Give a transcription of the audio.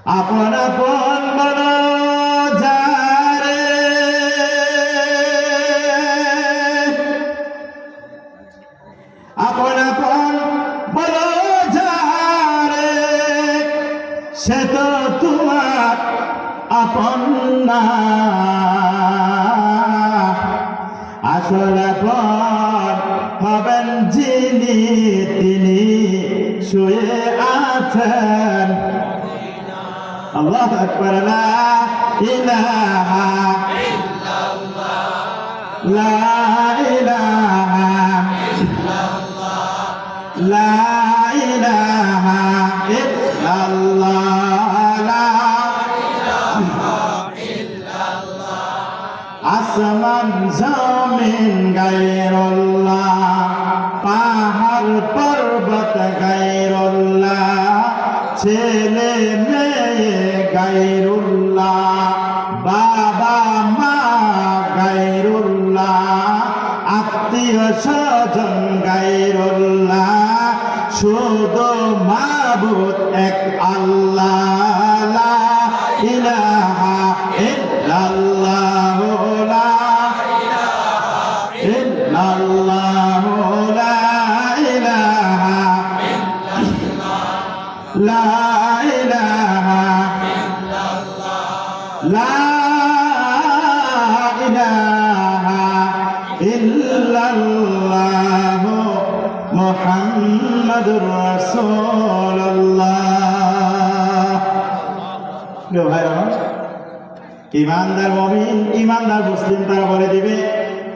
আপন আপন বলো যারে, আপন আপন বলো যারে, সে তো তোমার আপন না। আসল আপন হবেন যিনি, তিনি শুয়ে আছেন। আল্লাহু আকবার। লা ইলাহা ইল্লাল্লাহ, লা ইলাহা ইল্লাল্লাহ, লা ইলাহা ইল্লাল্লাহ, লা ইলাহা ইল্লাল্লাহ। আসমান জমিন গায়রুল্লাহ, পাহাড় পর্বত গায়রুল্লাহ, ছেলে মেয়ে গায়রুল্লাহ, বাবা মা গায়রুল্লাহ, আত্মীয় স্বজন গায়রুল্লাহ, শুধু মাবুদ এক আল্লাহ। লা ইলাহা ইল্লাল্লাহ, লা ইলাহা ইল্লাল্লাহ, লা ইলাহা ইল্লাল্লাহ, লা ইলাহা ইল্লাল্লাহ, লা ইলাহা ইল্লাল্লাহ, মুহাম্মাদুর রাসূলুল্লাহ। প্রিয় ভাইরা, ঈমানদার মুমিন, ঈমানদার মুসলিম তারা বলে দিবে